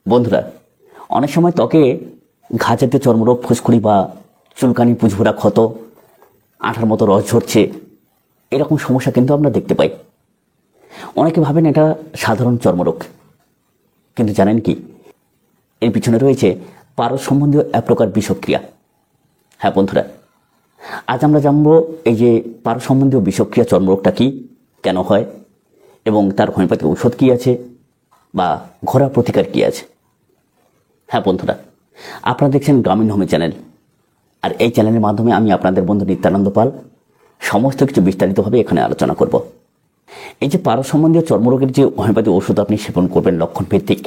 বন্ধুরা, অনেক সময় ত্বকে ঘা জাতীয় চর্মরোগ, ফুসকুড়ি বা চুলকানি, পুজভরা ক্ষত, আঠার মতো রস ঝরছে, এরকম সমস্যা কিন্তু আমরা দেখতে পাই। অনেকে ভাবেন এটা সাধারণ চর্মরোগ, কিন্তু জানেন কি, এর পিছনে রয়েছে পারদ সম্বন্ধীয় এক প্রকার বিষক্রিয়া। হ্যাঁ বন্ধুরা, আজ আমরা জানবো এই যে পারদ সম্বন্ধীয় বিষক্রিয়া চর্মরোগটা কি, কেন হয় এবং তার হোমিওপ্যাথিক ঔষধ কী আছে বা ঘরোয়া প্রতিকার কী আছে। হ্যাঁ বন্ধুরা, আপনারা দেখছেন গ্রামীণ হোমি চ্যানেল, আর এই চ্যানেলের মাধ্যমে আমি আপনাদের বন্ধু নিত্যানন্দ পাল সমস্ত কিছু বিস্তারিতভাবে এখানে আলোচনা করব। এই যে পারদ সম্বন্ধীয় চর্মরোগের যে হোমিওপ্যাথি ওষুধ আপনি সেবন করবেন লক্ষণ ভিত্তিক,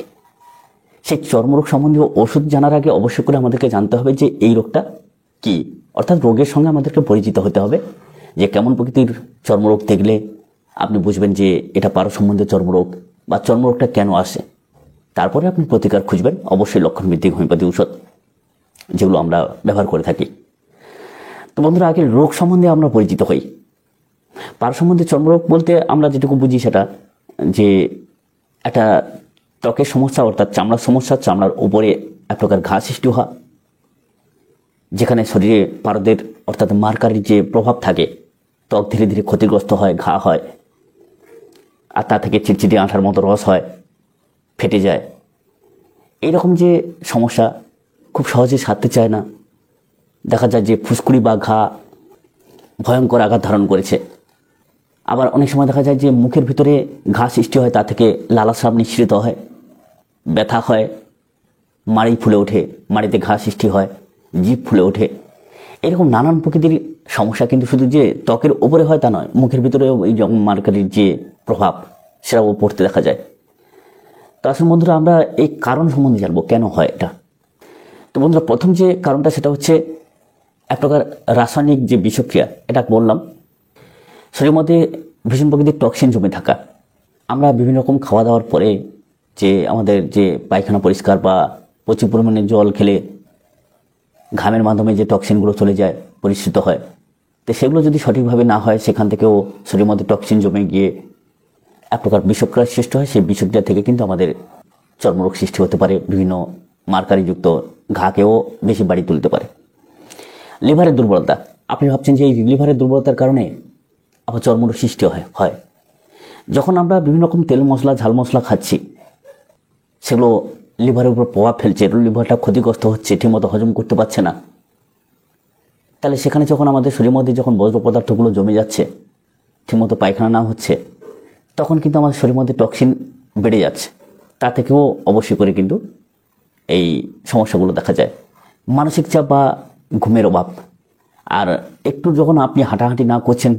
সেই চর্মরোগ সম্বন্ধীয় ওষুধ জানার আগে অবশ্যই করে আমাদেরকে জানতে হবে যে এই রোগটা কি, অর্থাৎ রোগের সঙ্গে আমাদেরকে পরিচিত হতে হবে যে কেমন প্রকৃতির চর্মরোগ দেখলে আপনি বুঝবেন যে এটা পারদ সম্বন্ধীয় চর্মরোগ বা চর্মরোগটা কেন আসে। তারপরে আপনি প্রতিকার খুঁজবেন, অবশ্যই লক্ষণ ভিত্তিক হোমিওপ্যাথি ঔষধ যেগুলো আমরা ব্যবহার করে থাকি। তো বন্ধুরা, আগে রোগ সম্বন্ধে আমরা পরিচিত হই। পারদ সম্বন্ধীয় চর্মরোগ বলতে আমরা যেটুকু বুঝি সেটা যে একটা ত্বকের সমস্যা, অর্থাৎ চামড়ার সমস্যা, চামড়ার উপরে এক প্রকার ঘা সৃষ্টি হওয়া, যেখানে শরীরে পারদের অর্থাৎ মার্কারির যে প্রভাব থাকে, ত্বক ধীরে ধীরে ক্ষতিগ্রস্ত হয়, ঘা হয়, আর তা থেকে চিটচিটে আঠার মতো রস হয়, ফেটে যায়। এইরকম যে সমস্যা খুব সহজে সারতে চায় না, দেখা যায় যে ফুসকুড়ি বা ঘা ভয়ঙ্কর আঘাত ধারণ করেছে। আবার অনেক সময় দেখা যায় যে মুখের ভিতরে ঘা সৃষ্টি হয়, তা থেকে লালাস্রাব নিঃসৃত হয়, ব্যথা হয়, মাড়ি ফুলে ওঠে, মাড়িতে ঘা সৃষ্টি হয়, জিভ ফুলে ওঠে। এরকম নানান প্রকৃতির সমস্যা কিন্তু শুধু যে ত্বকের উপরে হয় তা নয়, মুখের ভিতরেও এই মার্কারির যে প্রভাব সেটাও পড়তে দেখা যায়। তো আসলে বন্ধুরা, আমরা এই কারণ সম্বন্ধে জানবো কেন হয় এটা। তো বন্ধুরা, প্রথম যে কারণটা সেটা হচ্ছে এক প্রকার রাসায়নিক যে বিষক্রিয়া, এটা বললাম, শরীরের মধ্যে ভীষণ প্রকৃতির টক্সিন জমে থাকা। আমরা বিভিন্ন রকম খাওয়া দাওয়ার পরে যে আমাদের যে পায়খানা পরিষ্কার বা প্রচুর পরিমাণে জল খেলে ঘামের মাধ্যমে যে টক্সিনগুলো চলে যায়, পরিশ্রিত হয়, তো সেগুলো যদি সঠিকভাবে না হয়, সেখান থেকেও শরীরের মধ্যে টক্সিন জমে গিয়ে এক প্রকার বিষক্রিয়ার সৃষ্টি হয়। সেই বিষক্রিয়া থেকে কিন্তু আমাদের চর্মরোগ সৃষ্টি হতে পারে, বিভিন্ন মার্কারিযুক্ত ঘাকেও বেশি বাড়ি তুলতে পারে। লিভারের দুর্বলতা, আপনি ভাবছেন যে এই লিভারের দুর্বলতার কারণে আবার চর্মরোগ সৃষ্টি হয়। যখন আমরা বিভিন্ন রকম তেল মশলা, ঝাল মশলা খাচ্ছি, সেগুলো লিভারের উপর প্রভাব ফেলছে, লিভারটা ক্ষতিগ্রস্ত হচ্ছে, ঠিকমতো হজম করতে পারছে না। তাহলে সেখানে যখন আমাদের শরীরের মধ্যে যখন বজ্র পদার্থগুলো জমে যাচ্ছে, ঠিকমতো পায়খানা না হচ্ছে, তখন কিন্তু আমাদের শরীরের মধ্যে টক্সিন বেড়ে যাচ্ছে। তা থেকেও অবশ্যই করে কিন্তু এই সমস্যাগুলো দেখা যায়। মানসিক চাপ বা ঘুমের অভাব, আর একটু যখন আপনি হাঁটাহাঁটি না করছেন,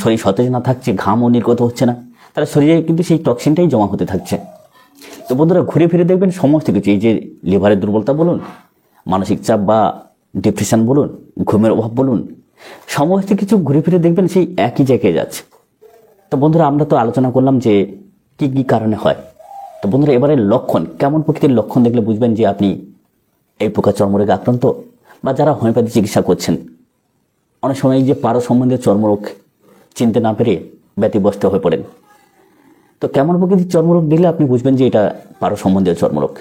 শরীর সতেজ না থাকছে, ঘামও নির্গত হচ্ছে না, তাহলে শরীরে কিন্তু সেই টক্সিনটাই জমা হতে থাকছে। তো বন্ধুরা, ঘুরে ফিরে দেখবেন সমস্ত কিছু, এই যে লিভারের দুর্বলতা বলুন, মানসিক চাপ বা ডিপ্রেশন বলুন, ঘুমের অভাব বলুন, সমস্ত কিছু ঘুরে ফিরে দেখবেন সেই একই জায়গায় যাচ্ছে। তো বন্ধুরা, আমরা তো আলোচনা করলাম যে কি কি কারণে হয়। তো বন্ধুরা, এবারে লক্ষণ, কেমন প্রকৃতির লক্ষণ দেখলে বুঝবেন যে আপনি এই প্রকার চর্মরোগে আক্রান্ত, বা যারা হোমিওপ্যাথি চিকিৎসা করছেন, অনেক সময় এই যে পারদ সম্বন্ধীয় চর্মরোগ চিনতে না পেরে ব্যতিব্যস্ত হয়ে পড়েন। তো কেমন প্রকৃতির চর্মরোগ দেখলে আপনি বুঝবেন যে এটা পারদ সম্বন্ধীয় চর্মরোগ।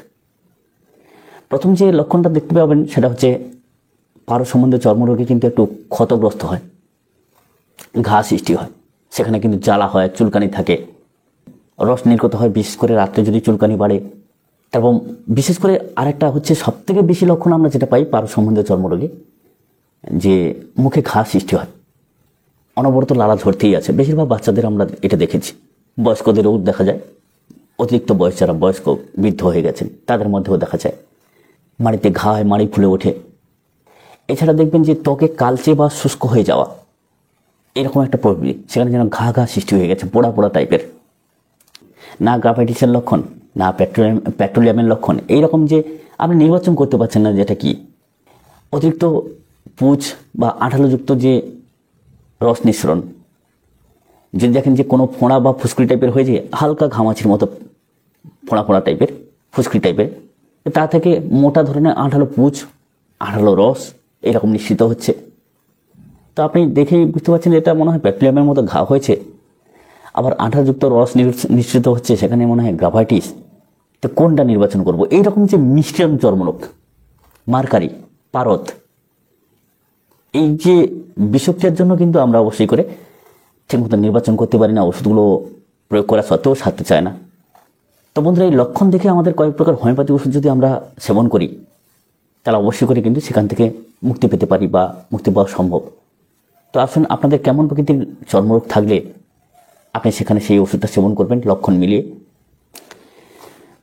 প্রথম যে লক্ষণটা দেখতে পাবেন সেটা হচ্ছে পারদ সম্বন্ধীয় চর্মরোগে কিন্তু একটু ক্ষতগ্রস্ত হয়, ঘা সৃষ্টি হয়, সেখানে কিন্তু জ্বালা হয়, চুলকানি থাকে, রস নির্গত হয়, বিশেষ করে রাত্রে যদি চুলকানি বাড়ে। এবং বিশেষ করে আরেকটা হচ্ছে সবথেকে বেশি লক্ষণ আমরা যেটা পাই পারদ সম্বন্ধীয় চর্মরোগে, যে মুখে ঘা সৃষ্টি হয়, অনবরত লালা ঝরতেই আছে। বেশিরভাগ বাচ্চাদের আমরা এটা দেখেছি, বয়স্কদেরও দেখা যায়, অতিরিক্ত বয়স যারা বয়স্ক বৃদ্ধ হয়ে গেছেন তাদের মধ্যেও দেখা যায়, মাড়িতে ঘা হয়, মাড়ি ফুলে ওঠে। এছাড়া দেখবেন যে ত্বকে কালচে বা শুষ্ক হয়ে যাওয়া, এরকম একটা প্রবৃত্তি, সেখানে যেন ঘা ঘা সৃষ্টি হয়ে গেছে, পোড়া পোড়া টাইপের। না গ্রাফাইটিসের লক্ষণ, না পেট্রোলিয়ামের লক্ষণ, এইরকম যে আপনি নির্বাচন করতে পারছেন না যেটা কি। অতিরিক্ত পুঁজ বা আঠালোযুক্ত যে রস নিঃসরণ, যদি দেখেন যে কোনো ফোঁড়া বা ফুসকুড়ি টাইপের হয়ে যায়, হালকা ঘামাচির মতো ফোঁড়া ফোঁড়া টাইপের, ফুসকুড়ি টাইপের, তা থেকে মোটা ধরনের আঠালো পুঁজ, আঠালো রস এরকম নিঃসৃত হচ্ছে। তো আপনি দেখেই বুঝতে পারছেন এটা মনে হয় পেট্রোলিয়ামের মতো ঘা হয়েছে। আবার আঠাযুক্ত রস নিঃসৃত হচ্ছে, সেখানে মনে হয় গ্রাফাইটিস। তো কোনটা নির্বাচন করব? এইরকম যে মিশ্রণ চর্মরোগ, মার্কারি, পারদ, এই যে বিষক্রিয়ার জন্য কিন্তু আমরা অবশ্যই করে ঠিকমতো নির্বাচন করতে পারি না, ওষুধগুলো প্রয়োগ করা সত্ত্বেও সারতে চায় না। তো বন্ধুরা, এই লক্ষণ দেখে আমাদের কয়েক প্রকার হোমিওপ্যাথি ওষুধ যদি আমরা সেবন করি, তাহলে অবশ্যই করে কিন্তু সেখান থেকে মুক্তি পেতে পারি বা মুক্তি পাওয়া সম্ভব। তো আসুন, আপনাদের কেমন প্রকৃতির চর্মরোগ থাকলে আপনি সেখানে সেই ওষুধটা সেবন করবেন লক্ষণ মিলিয়ে।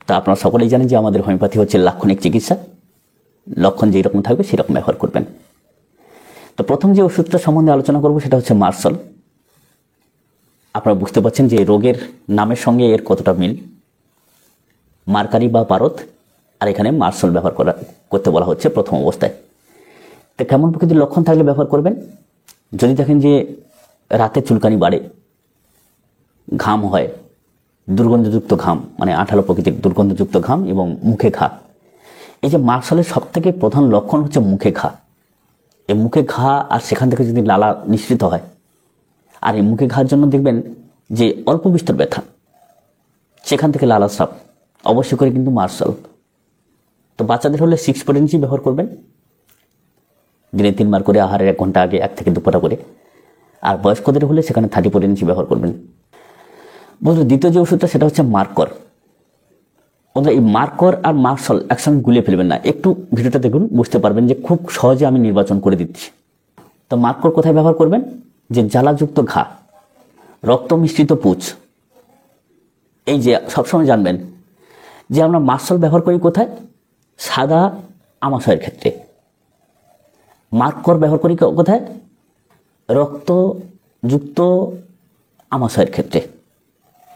তা আপনারা সকলেই জানেন যে আমাদের হোমিওপ্যাথি হচ্ছে লাক্ষণিক চিকিৎসা, লক্ষণ যেই রকম থাকবে সেই রকম ব্যবহার করবেন। তো প্রথম যে ওষুধটা সম্বন্ধে আলোচনা করব সেটা হচ্ছে মার্সল। আপনারা বুঝতে পারছেন যে রোগের নামের সঙ্গে এর কতটা মিল। মার্কারি বা পারদ, আর এখানে মার্সল ব্যবহার করতে বলা হচ্ছে প্রথম অবস্থায়। তো কেমন প্রকৃতির লক্ষণ থাকলে ব্যবহার করবেন? যদি দেখেন যে রাতে চুলকানি বাড়ে, ঘাম হয়, দুর্গন্ধযুক্ত ঘাম, মানে আঠালো প্রকৃতির দুর্গন্ধযুক্ত ঘাম এবং মুখে ঘা। এই যে মার্সলের সব থেকে প্রধান লক্ষণ হচ্ছে মুখে ঘা। এই মুখে ঘা আর সেখান থেকে যদি লালা নিঃসৃত হয়, আর এই মুখে ঘার জন্য দেখবেন যে অল্প বিস্তর ব্যথা, সেখান থেকে লালা স্রাব, অবশ্যই করে কিন্তু মার্সল। তো বাচ্চাদের হলে 6 পটেন্সি ব্যবহার করবেন, দিনে 3 বার করে, আহারের 1 ঘন্টা আগে 1 থেকে 2 ফোঁটা করে। আর বয়স্কদের হলে সেখানে 30 পটেন্সি ব্যবহার করবেন। বন্ধুরা, দ্বিতীয় যে ওষুধটা সেটা হচ্ছে মার্কর। বন্ধুরা, এই মার্কর আর মার্সল একসঙ্গে গুলিয়ে ফেলবেন না, একটু ভিডিওটা দেখুন, বুঝতে পারবেন যে খুব সহজে আমি নির্বাচন করে দিচ্ছি। তো মার্কর কোথায় ব্যবহার করবেন? যে জ্বালাযুক্ত ঘা, রক্ত মিশ্রিত পুঁজ, এই যে সবসময় জানবেন যে আমরা মার্সল ব্যবহার করি কোথায়? সাদা আমাশয়ের ক্ষেত্রে। মার্কর ব্যবহার করি কোথায়? রক্তযুক্ত আমাশয়ের ক্ষেত্রে।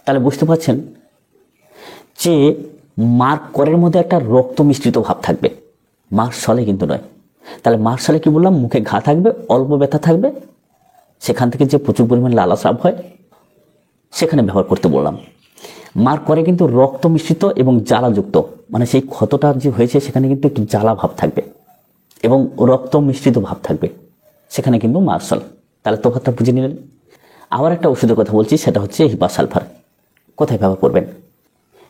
তাহলে বুঝতে পারছেন যে মার্করের মধ্যে একটা রক্ত মিশ্রিত ভাব থাকবে, মার্সলে কিন্তু নয়। তাহলে মার্সলে কি বললাম? মুখে ঘা থাকবে, অল্প ব্যথা থাকবে, সেখান থেকে যে প্রচুর পরিমাণ লালা স্রাব হয় সেখানে ব্যবহার করতে বললাম। মার্করে কিন্তু রক্ত মিশ্রিত এবং জ্বালাযুক্ত, মানে সেই ক্ষতটা যে হয়েছে সেখানে কিন্তু একটু জ্বালা ভাব থাকবে এবং রক্ত মিশ্রিত ভাব থাকবে, সেখানে কিন্তু মার্সল। তাহলে তফাৎটা বুঝে নিলেন। আবার একটা ওষুধের কথা বলছি, সেটা হচ্ছে হিপা সালফার। কোথায় ব্যবহার করবেন?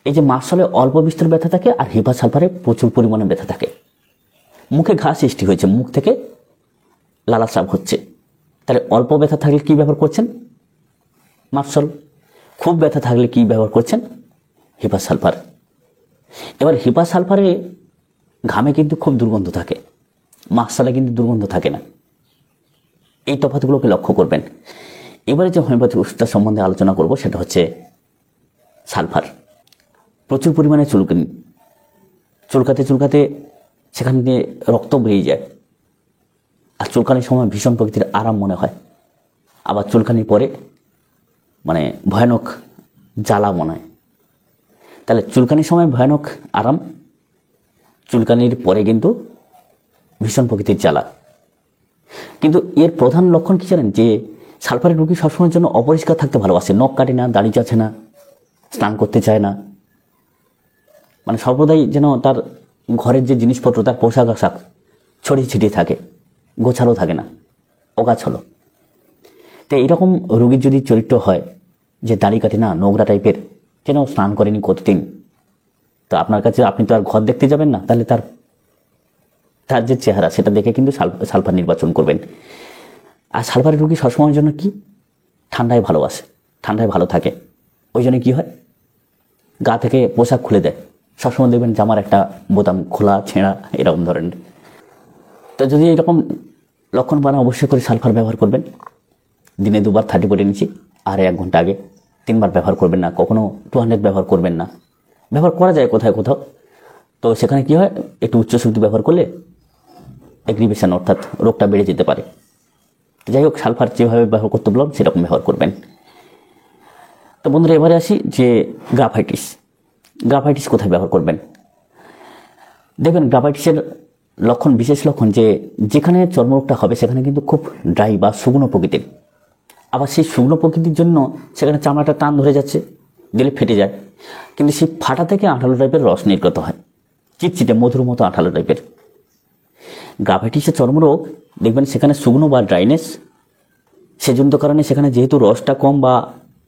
এই যে মার্সলে অল্প বিস্তর ব্যথা থাকে আর হিপা সালফারে প্রচুর পরিমাণে ব্যথা থাকে। মুখে ঘা সৃষ্টি হয়েছে, মুখ থেকে লালা স্রাব হচ্ছে, তাহলে অল্প ব্যথা থাকলে কি ব্যবহার করছেন? মার্সল। খুব ব্যথা থাকলে কি ব্যবহার করছেন? হিপা সালফার। এবার হিপা সালফারে ঘামে কিন্তু খুব দুর্গন্ধ থাকে, মার্সলে কিন্তু দুর্গন্ধ থাকে না। এই তফাৎগুলোকে লক্ষ্য করবেন। এবারে যে হোমিওপ্যাথি ওষুধটা সম্বন্ধে আলোচনা করব সেটা হচ্ছে সালফার। প্রচুর পরিমাণে চুলকানি, চুলকাতে চুলকাতে সেখান দিয়ে রক্ত বেরিয়ে যায়, আর চুলকানির সময় ভীষণ প্রকৃতির আরাম মনে হয়, আবার চুলকানির পরে মানে ভয়ানক জ্বালা মনে হয়। তাহলে চুলকানির সময় ভয়ানক আরাম, চুলকানির পরে কিন্তু ভীষণ প্রকৃতির জ্বালা। কিন্তু এর প্রধান লক্ষণ কি জানেন? যে সালফারের রোগী সবসময়ের জন্য অপরিষ্কার থাকতে ভালোবাসে, নখ কাটে না, দাড়ি চাচ্ছে না, স্নান করতে চায় না, মানে সর্বদাই যেন তার ঘরের যে জিনিসপত্র, তার পোশাক আশাক ছড়িয়ে ছিটিয়ে থাকে, গোছালো থাকে না, অগাছালো। তো এইরকম রোগীর যদি চরিত্র হয় যে দাড়ি কাটে না, নোংরা টাইপের, যেন স্নান করেনি কতদিন, তো আপনার কাছে, আপনি তো আর ঘর দেখতে যাবেন না, তাহলে তার যে চেহারা সেটা দেখে কিন্তু সালফার নির্বাচন করবেন। আর সালফারের রোগী সবসময়ের জন্য কি? ঠান্ডায় ভালোবাসে, ঠান্ডায় ভালো থাকে, ওই জন্য কী হয়? গা থেকে পোশাক খুলে দেয়, সবসময় দেখবেন জামার একটা বোতাম খোলা ছেঁড়া এরকম ধরনের। তো যদি এরকম লক্ষণ পান, অবশ্যই করে সালফার ব্যবহার করবেন। দিনে 2 বার 30 পটে নিচ্ছি, আর 1 ঘন্টা আগে 3 বার ব্যবহার করবেন না, কখনো 200 ব্যবহার করবেন না। ব্যবহার করা যায় কোথায় কোথাও, তো সেখানে কি হয়? একটু উচ্চ শক্তি ব্যবহার করলে অ্যাগ্রিভেশন, অর্থাৎ রোগটা বেড়ে যেতে পারে। যাই হোক, সালফার যেভাবে ব্যবহার করতে বললাম সেরকম ব্যবহার করবেন। তো বন্ধুরা, এবারে আসি যে গ্রাফাইটিস। গ্রাফাইটিস কোথায় ব্যবহার করবেন? দেখবেন গ্রাফাইটিসের লক্ষণ, বিশেষ লক্ষণ, যে যেখানে চর্মরোগটা হবে সেখানে কিন্তু খুব ড্রাই বা শুকনো প্রকৃতির। আবার সেই শুকনো প্রকৃতির জন্য সেখানে চামড়াটা টান ধরে যাচ্ছে, গেলে ফেটে যায়, কিন্তু সেই ফাটা থেকে আঠালো টাইপের রস নির্গত হয়, চিটচিটে মধুর মতো আঠালো টাইপের। গ্রাফাইটিসের চর্মরোগ দেখবেন সেখানে শুকনো বা ড্রাইনেস, সেজন্য কারণে সেখানে যেহেতু রসটা কম বা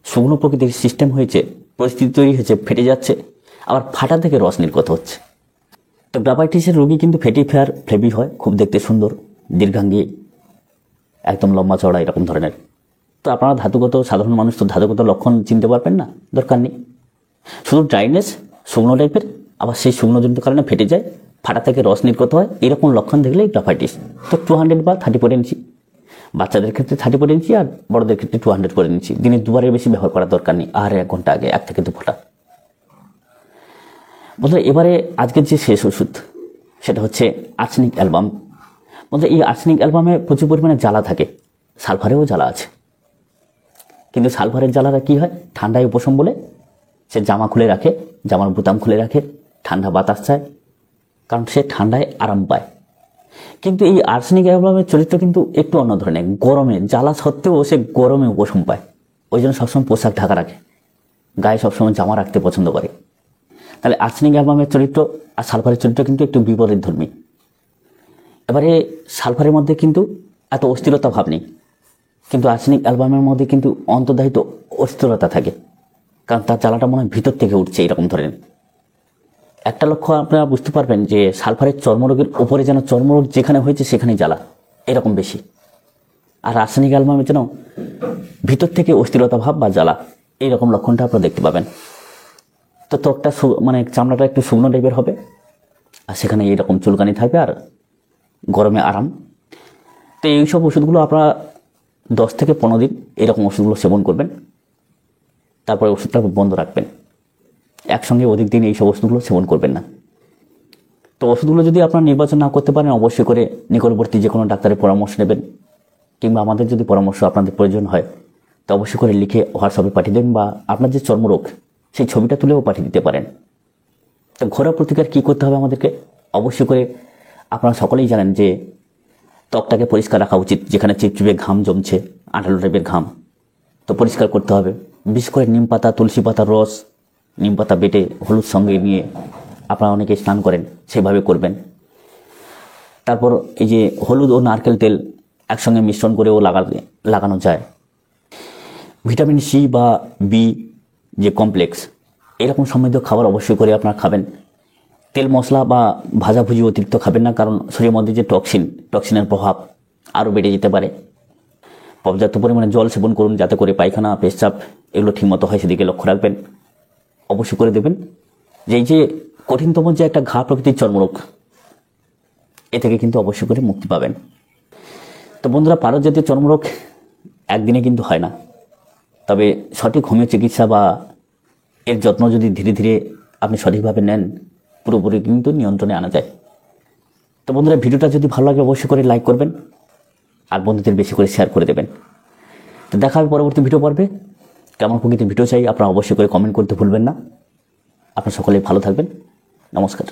শুকনো প্রকৃতির সিস্টেম হয়েছে, পরিস্থিতি তৈরি হয়েছে, ফেটে যাচ্ছে, আবার ফাটা থেকে রস নির্গত হচ্ছে। তো গ্রাফাইটিসের রোগী কিন্তু ফেটি ফেয়ার ফ্লেবি হয়, খুব দেখতে সুন্দর, দীর্ঘাঙ্গী, একদম লম্বা চড়া এরকম ধরনের। তো আপনারা সাধারণ মানুষ তো ধাতুগত লক্ষণ চিনতে পারবেন না, দরকার নেই। শুধু ড্রাইনেস, শুকনো টাইপের, আবার সেই শুকনোজনিত কারণে ফেটে যায়, ফাটা থেকে রস নির্গত হয়, এরকম লক্ষণ দেখলেই গ্রাফাইটিস। তো 200 বা 34 ইঞ্চি, বাচ্চাদের ক্ষেত্রে 34 ইঞ্চি আর বড়দের ক্ষেত্রে 200 করে ইঞ্চি, দিনে 2বারের বেশি ব্যবহার করার দরকার নেই, আর 1 ঘন্টা আগে 1 থেকে 2 ফোঁটা। বন্ধুরা, এবারে আজকের যে শেষ ওষুধ সেটা হচ্ছে আর্সেনিক অ্যালবাম। বন্ধুরা, এই আর্সেনিক অ্যালবামে প্রচুর পরিমাণে জ্বালা থাকে, সালফারেও জ্বালা আছে। কিন্তু সালফারের জ্বালাটা কী হয়, ঠান্ডায় উপশম বলে সে জামা খুলে রাখে, জামার বোতাম খুলে রাখে, ঠান্ডা বাতাস চায়, কারণ সে ঠান্ডায় আরাম পায়। কিন্তু এই আর্সেনিক অ্যালবামের চরিত্র কিন্তু একটু অন্য ধরনের, গরমে জ্বালা সত্ত্বেও সে গরমে উপশম পায়, ওই জন্য সবসময় পোশাক ঢাকা রাখে, গায়ে সবসময় জামা রাখতে পছন্দ করে। তাহলে আর্সেনিক অ্যালবামের চরিত্র আর সালফারের চরিত্র কিন্তু একটু বিপরীত ধর্মী। এবারে সালফারের মধ্যে কিন্তু এত অস্থিরতা ভাব নেই, কিন্তু আর্সেনিক অ্যালবামের মধ্যে কিন্তু অন্তর্ধাহিত অস্থিরতা থাকে, কারণ তার জ্বালাটা মনে হয় ভিতর থেকে উঠছে এরকম ধরনের। একটা লক্ষ্য আপনারা বুঝতে পারবেন যে সালফারের চর্মরোগের উপরে যেন চর্মরোগ যেখানে হয়েছে সেখানেই জ্বালা এরকম বেশি, আর আর্সেনিক অ্যালবামের যেন ভিতর থেকে অস্থিরতা ভাব বা জ্বালা এইরকম লক্ষণটা আপনারা দেখতে পাবেন। তো ত্বকটা মানে চামড়াটা একটু শুকনো টাইপের হবে, আর সেখানে এইরকম চুলকানি থাকবে, আর গরমে আরাম। তো এইসব ওষুধগুলো আপনারা 10 থেকে 15 দিন এরকম ওষুধগুলো সেবন করবেন, তারপরে ওষুধটা বন্ধ রাখবেন। একসঙ্গে অধিক দিন এইসব ওষুধগুলো সেবন করবেন না। তো ওষুধগুলো যদি আপনারা নির্বাচন না করতে পারেন, অবশ্যই করে নিকটবর্তী যে কোনো ডাক্তারের পরামর্শ নেবেন, কিংবা আমাদের যদি পরামর্শ আপনাদের প্রয়োজন হয় তো অবশ্যই করে লিখে হোয়াটসঅ্যাপে পাঠিয়ে দেবেন, বা আপনার যে চর্মরোগ সেই ছবিটা তুলেও পাঠিয়ে দিতে পারেন। তো ঘরোয়া প্রতিকার কী করতে হবে আমাদেরকে, অবশ্যই করে আপনারা সকলেই জানেন যে ত্বকটাকে পরিষ্কার রাখা উচিত, যেখানে চিপচিপে ঘাম জমছে, আঠালো টাইপের ঘাম, তো পরিষ্কার করতে হবে। বিশেষ করে নিম পাতা, তুলসী পাতার রস, নিম পাতা বেটে হলুদ সঙ্গে নিয়ে আপনারা অনেকে স্নান করেন, সেভাবে করবেন। তারপর এই যে হলুদ ও নারকেল তেল একসঙ্গে মিশ্রণ করেও লাগানো যায়। ভিটামিন সি বা বি যে কমপ্লেক্স, এরকম সমৃদ্ধ খাবার অবশ্যই করে আপনারা খাবেন। তেল মশলা বা ভাজাভুজি অতিরিক্ত খাবেন না, কারণ শরীরের মধ্যে যে টক্সিনের প্রভাব আরও বেড়ে যেতে পারে। পর্যাপ্ত পরিমাণে জল সেবন করুন, যাতে করে পায়খানা, পেচ্ছাপ এগুলো ঠিকমতো হয়, সেদিকে লক্ষ্য রাখবেন। অবশ্যই করে দেবেন যে এই যে কঠিনতম যে একটা ঘা প্রকৃতির চর্মরোগ, এ থেকে কিন্তু অবশ্যই করে মুক্তি পাবেন। তো বন্ধুরা, পারদ জাতীয় চর্মরোগ একদিনে কিন্তু হয় না, তবে সঠিক হোমিও চিকিৎসা বা এর যত্ন যদি ধীরে ধীরে আপনি সঠিকভাবে নেন, পুরোপুরি কিন্তু নিয়ন্ত্রণে আনা যায়। তো বন্ধুরা, ভিডিওটা যদি ভালো লাগে অবশ্যই করে লাইক করবেন, আর বন্ধুদের বেশি করে শেয়ার করে দেবেন। তো দেখা হবে পরবর্তী ভিডিও পর্বে। কেমন প্রকৃতির ভিডিও চাই আপনারা অবশ্যই করে কমেন্ট করতে ভুলবেন না। আপনারা সকলেই ভালো থাকবেন। নমস্কার।